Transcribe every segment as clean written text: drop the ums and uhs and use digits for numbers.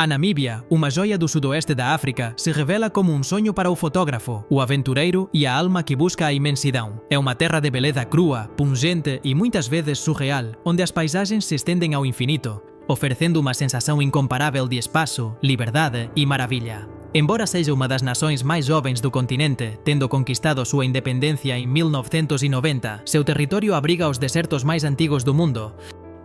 A Namíbia, uma joia do sudoeste da África, se revela como um sonho para o fotógrafo, o aventureiro e a alma que busca a imensidão. É uma terra de beleza crua, pungente e muitas vezes surreal, onde as paisagens se estendem ao infinito, oferecendo uma sensação incomparável de espaço, liberdade e maravilha. Embora seja uma das nações mais jovens do continente, tendo conquistado sua independência em 1990, seu território abriga os desertos mais antigos do mundo,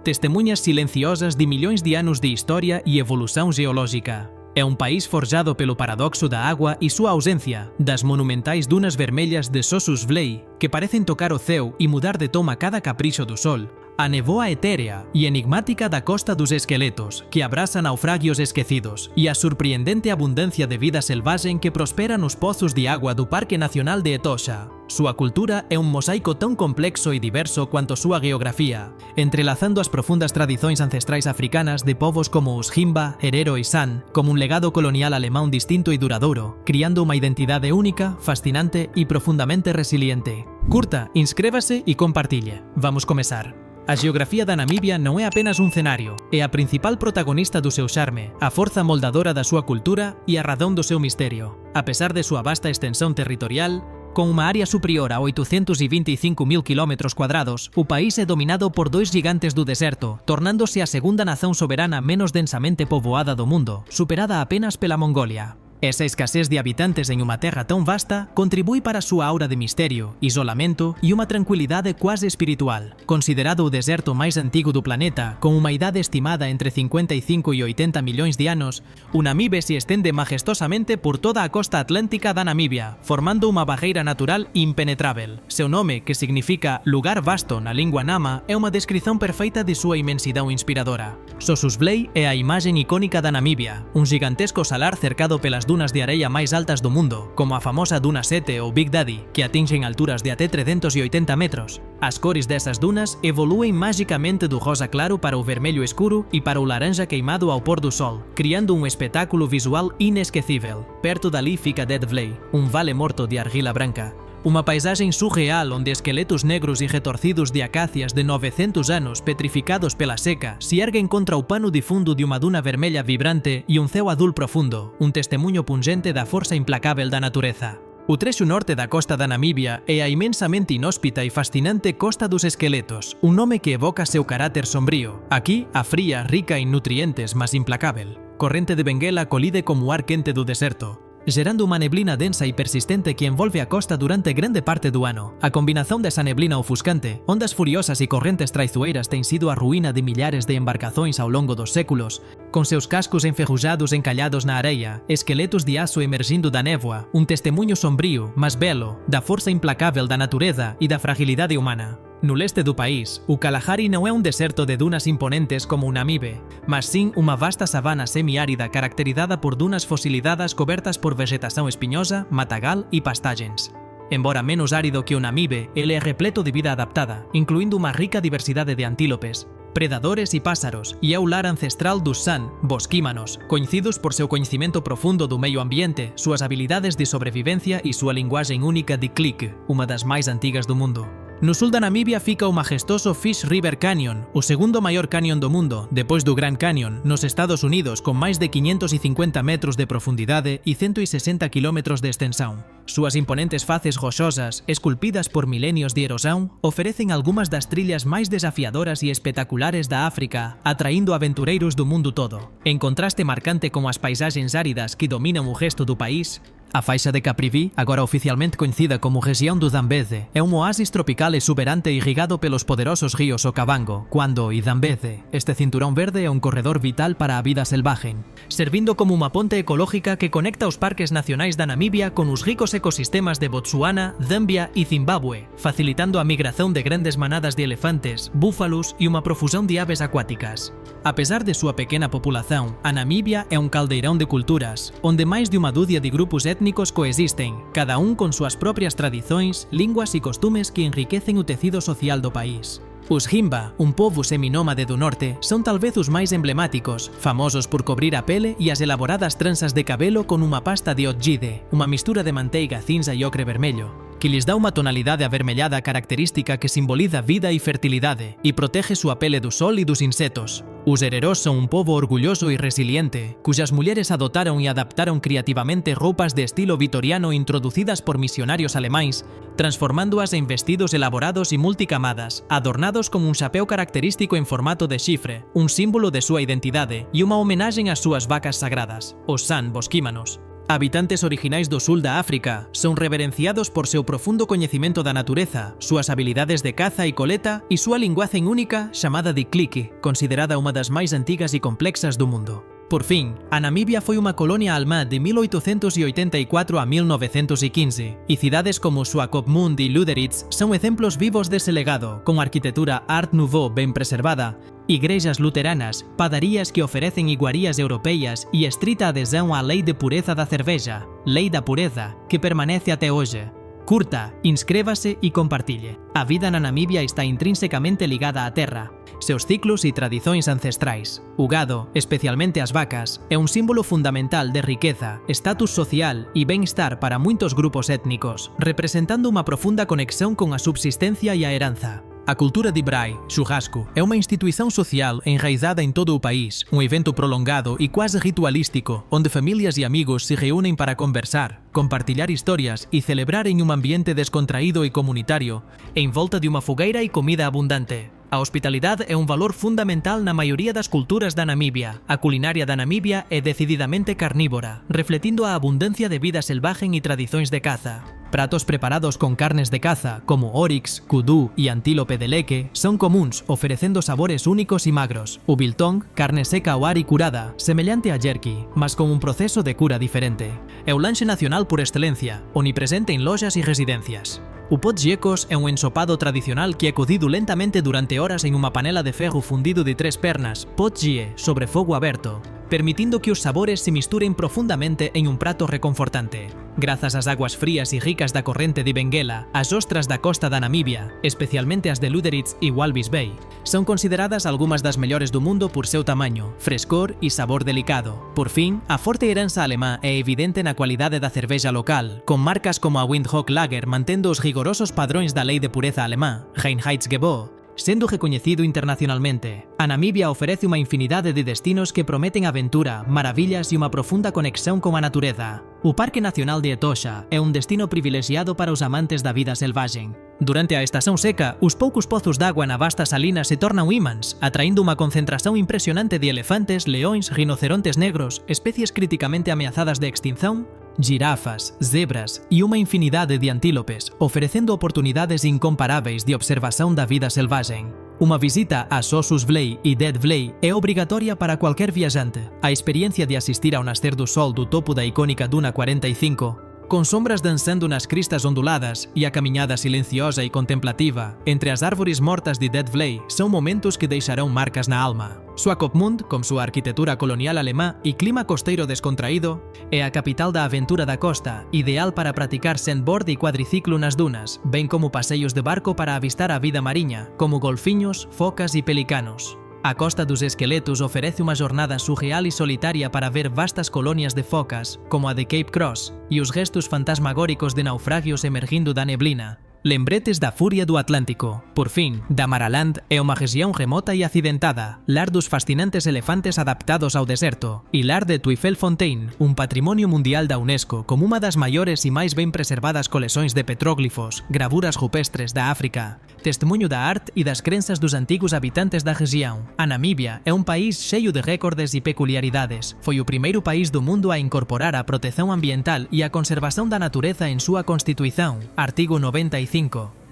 testemunhas silenciosas de milhões de anos de história e evolução geológica. É um país forjado pelo paradoxo da água e sua ausência, das monumentais dunas vermelhas de Sossusvlei, que parecem tocar o céu e mudar de tom a cada capricho do sol, a nevoa etérea e enigmática da Costa dos Esqueletos, que abraça naufrágios esquecidos, e a surpreendente abundância de vida selvagem que prospera nos pozos de água do Parque Nacional de Etosha. Sua cultura é um mosaico tão complexo e diverso quanto sua geografia, entrelaçando as profundas tradições ancestrais africanas de povos como os Himba, Herero e San, como um legado colonial alemão distinto e duradouro, criando uma identidade única, fascinante e profundamente resiliente. Curta, inscreva-se e compartilhe. Vamos começar. A geografia da Namíbia não é apenas um cenário, é a principal protagonista do seu charme, a força moldadora da sua cultura e a razão do seu mistério. Apesar de sua vasta extensão territorial, com uma área superior a 825.000 km², o país é dominado por dois gigantes do deserto, tornando-se a segunda nação soberana menos densamente povoada do mundo, superada apenas pela Mongólia. Essa escassez de habitantes em uma terra tão vasta contribui para sua aura de mistério, isolamento e uma tranquilidade quase espiritual. Considerado o deserto mais antigo do planeta, com uma idade estimada entre 55 e 80 milhões de anos, o Namibe se estende majestosamente por toda a costa atlântica da Namíbia, formando uma barreira natural impenetrável. Seu nome, que significa lugar vasto na língua nama, é uma descrição perfeita de sua imensidão inspiradora. Sossusvlei é a imagem icônica da Namíbia, um gigantesco salar cercado pelas dunas de areia mais altas do mundo, como a famosa Duna 7 ou Big Daddy, que atingem alturas de até 380 metros. As cores dessas dunas evoluem magicamente do rosa claro para o vermelho escuro e para o laranja queimado ao pôr do sol, criando um espetáculo visual inesquecível. Perto dali fica Deadvlei, um vale morto de argila branca. Uma paisagem surreal onde esqueletos negros e retorcidos de acácias de 900 anos petrificados pela seca se erguem contra o pano de fundo de uma duna vermelha vibrante e um céu azul profundo, um testemunho pungente da força implacável da natureza. O trecho norte da costa da Namíbia é a imensamente inóspita e fascinante Costa dos Esqueletos, um nome que evoca seu caráter sombrio. Aqui, a fría, rica em nutrientes, mas implacável corrente de Benguela colide como ar quente do deserto, gerando uma neblina densa e persistente que envolve a costa durante grande parte do ano. A combinação dessa neblina ofuscante, ondas furiosas e correntes traiçoeiras tem sido a ruína de milhares de embarcações ao longo dos séculos, com seus cascos enferrujados encalhados na areia, esqueletos de aço emergindo da névoa, um testemunho sombrio, mas belo, da força implacável da natureza e da fragilidade humana. No leste do país, o Kalahari não é um deserto de dunas imponentes como o Namibe, mas sim uma vasta savana semiárida caracterizada por dunas fossilizadas cobertas por vegetação espinhosa, matagal e pastagens. Embora menos árido que o Namibe, ele é repleto de vida adaptada, incluindo uma rica diversidade de antílopes, predadores e pássaros, e é o lar ancestral dos San, bosquímanos, conhecidos por seu conhecimento profundo do meio ambiente, suas habilidades de sobrevivência e sua linguagem única de click, uma das mais antigas do mundo. No sul da Namíbia fica o majestoso Fish River Canyon, o segundo maior canyon do mundo, depois do Grand Canyon, nos Estados Unidos, com mais de 550 metros de profundidade e 160 km de extensão. Suas imponentes faces rochosas, esculpidas por milenios de erosão, oferecem algumas das trilhas mais desafiadoras e espetaculares da África, atraindo aventureiros do mundo todo. Em contraste marcante com as paisagens áridas que dominam o resto do país, a faixa de Caprivi, agora oficialmente conhecida como região do Zambeze, é um oásis tropical exuberante irrigado pelos poderosos rios Okavango, Kwando e Zambeze. Este cinturão verde é um corredor vital para a vida selvagem, servindo como uma ponte ecológica que conecta os parques nacionais da Namíbia com os ricos ecosistemas de Botsuana, Zâmbia e Zimbábue, facilitando a migração de grandes manadas de elefantes, búfalos e uma profusão de aves aquáticas. Apesar de sua pequena população, a Namíbia é um caldeirão de culturas, onde mais de uma dúzia de grupos étnicos coexistem, cada um com suas próprias tradições, línguas e costumes que enriquecem o tecido social do país. Os Himba, um povo seminômade do norte, são talvez os mais emblemáticos, famosos por cobrir a pele e as elaboradas tranças de cabelo com uma pasta de ojide, uma mistura de manteiga cinza e ocre vermelho, que lhes dá uma tonalidade avermelhada característica que simboliza vida e fertilidade e protege sua pele do sol e dos insetos. Os hererós son un povo orgulloso e resiliente, cuyas mulleres adotaron e adaptaron creativamente roupas de estilo vitoriano introducidas por misionarios alemáis, transformándoas en vestidos elaborados e multicamadas, adornados con un chapéu característico en formato de chifre, un símbolo de súa identidade e unha homenaxe ás súas vacas sagradas, os San Bosquímanos. Habitantes orixinais do sul da África son reverenciados por seu profundo coñecimento da natureza, súas habilidades de caza e coleta e súa linguaxe única chamada Dikliki, considerada unha das máis antigas e complexas do mundo. Por fin, a Namibia foi unha colonia alemá de 1884 a 1915 e cidades como Swakopmund e Lüderitz son exemplos vivos dese legado, con arquitectura Art Nouveau ben preservada, igrexas luteranas, padarías que oferecen iguarías europeas e estrita adhesão á Lei de Pureza da Cerveja, Lei da Pureza, que permanece até hoxe. Curta, inscrévase e compartille. A vida na Namibia está intrínsecamente ligada á terra, seus ciclos e tradizóns ancestrais. O gado, especialmente as vacas, é un símbolo fundamental de riqueza, estatus social e ben-estar para moitos grupos étnicos, representando unha profunda conexión con a subsistencia e a heranza. A cultura de Braai, churrasco, é uma instituição social enraizada em todo o país, um evento prolongado e quase ritualístico, onde famílias e amigos se reúnem para conversar, compartilhar histórias e celebrar em um ambiente descontraído e comunitário, em volta de uma fogueira e comida abundante. A hospitalidade é um valor fundamental na maioria das culturas da Namíbia. A culinária da Namíbia é decididamente carnívora, refletindo a abundância de vida selvagem e tradições de caza. Pratos preparados con carnes de caza, como oryx, kudu e antílope de leque, son comuns, oferecendo sabores únicos e magros. O biltong, carne seca ao ar e curada, semellante a jerky, mas con un proceso de cura diferente. É o lanche nacional por excelencia, onipresente en lojas e residencias. O pot giecos é un ensopado tradicional que é cocido lentamente durante horas en unha panela de ferro fundido de 3 pernas, pot gie, sobre fogo aberto, permitindo que os sabores se misturen profundamente en un prato reconfortante. Grazas ás aguas frías e ricas da corrente de Benguela, as ostras da costa da Namíbia, especialmente as de Lüderitz e Walvis Bay, son consideradas algunhas das mellores do mundo por seu tamaño, frescor e sabor delicado. Por fin, a forte heranza alemá é evidente na cualidade da cervexa local, con marcas como a Windhoek Lager mantendo os rigorosos padrões da lei de pureza alemá, Reinheitsgebot, sendo recoñecido internacionalmente. A Namíbia ofrece unha infinidade de destinos que prometen aventura, maravillas e unha profunda conexión con a natureza. O Parque Nacional de Etosha é un destino privilexiado para os amantes da vida selvaxen. Durante a estación seca, os poucos pozos de agua na vasta salina se tornan ímans, atraindo unha concentración impresionante de elefantes, leóns, rinocerontes negros, especies críticamente ameazadas de extinción, girafas, zebras e unha infinidade de antílopes, oferecendo oportunidades incomparáveis de observación da vida selvaxen. Unha visita a Sossus Vlei e Dead Vlei é obrigatoria para cualquier viaxante. A experiencia de asistir ao nascer do sol do topo da icónica Duna 45, con sombras dançando nas cristas onduladas e a camiñada silenciosa e contemplativa entre as árbores mortas de Dead Vlei son momentos que deixarão marcas na alma. Swakopmund, com sua arquitectura colonial alemá e clima costeiro descontraído, é a capital da aventura da costa, ideal para praticar sandboard e cuadriciclo nas dunas, ben como paseios de barco para avistar a vida mariña, como golfiños, focas e pelicanos. A Costa dos Esqueletos oferece unha jornada surreal e solitaria para ver vastas colonias de focas, como a de Cape Cross, e os restos fantasmagóricos de naufragios emergindo da neblina. Lembretes da furia do Atlántico. Por fin, Damaraland é unha región remota e accidentada, lar dos fascinantes elefantes adaptados ao deserto, e lar de Tweefelfontein, un patrimonio mundial da UNESCO como unha das maiores e máis ben preservadas coleccións de petróglifos, gravuras rupestres da África, testemunho da arte e das crenzas dos antigos habitantes da región. A Namíbia é un país cheio de récordes e peculiaridades. Foi o primeiro país do mundo a incorporar a protección ambiental e a conservación da natureza en súa constituición, artigo 95,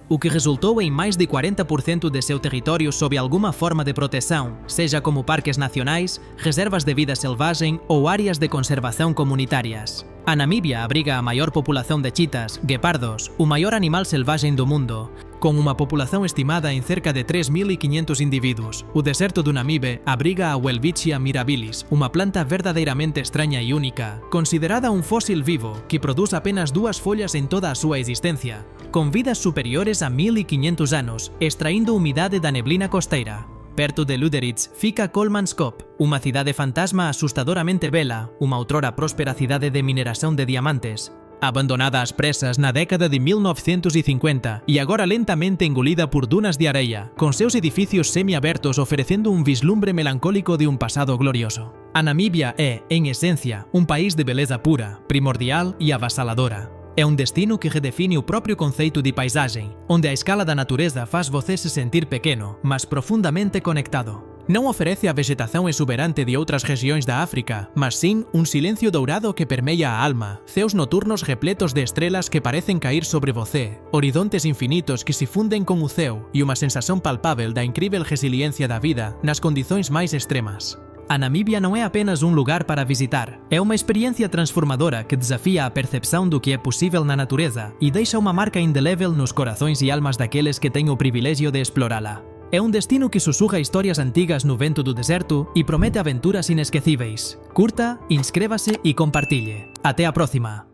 o que resultou em mais de 40% de seu território sob alguma forma de proteção, seja como parques nacionais, reservas de vida selvagem ou áreas de conservação comunitárias. A Namíbia abriga a maior população de chitas, guepardos, o maior animal selvagem do mundo, con unha populación estimada en cerca de 3.500 individuos. O deserto do Namibe abriga a Welwitschia mirabilis, unha planta verdadeiramente extraña e única, considerada un fósil vivo que produz apenas 2 follas en toda a súa existencia, con vidas superiores a 1.500 anos, extraindo umidade da neblina costeira. Perto de Lüderitz fica Kolmanskop, unha cidade fantasma asustadoramente bela, unha outrora próspera cidade de mineración de diamantes. abandonada às pressas na década de 1950 e agora lentamente engolida por dunas de areia, com seus edifícios semi-abertos oferecendo um vislumbre melancólico de um passado glorioso. A Namíbia é, em essência, um país de beleza pura, primordial e avassaladora. É um destino que redefine o próprio conceito de paisagem, onde a escala da natureza faz você se sentir pequeno, mas profundamente conectado. Não oferece a vegetação exuberante de outras regiões da África, mas sim um silêncio dourado que permeia a alma, céus noturnos repletos de estrelas que parecem cair sobre você, horizontes infinitos que se fundem com o céu e uma sensação palpável da incrível resiliência da vida nas condições mais extremas. A Namíbia não é apenas um lugar para visitar, é uma experiência transformadora que desafia a percepção do que é possível na natureza e deixa uma marca indelével nos corações e almas daqueles que têm o privilégio de explorá-la. É um destino que sussurra histórias antigas no vento do deserto e promete aventuras inesquecíveis. Curta, inscreva-se e compartilhe. Até a próxima!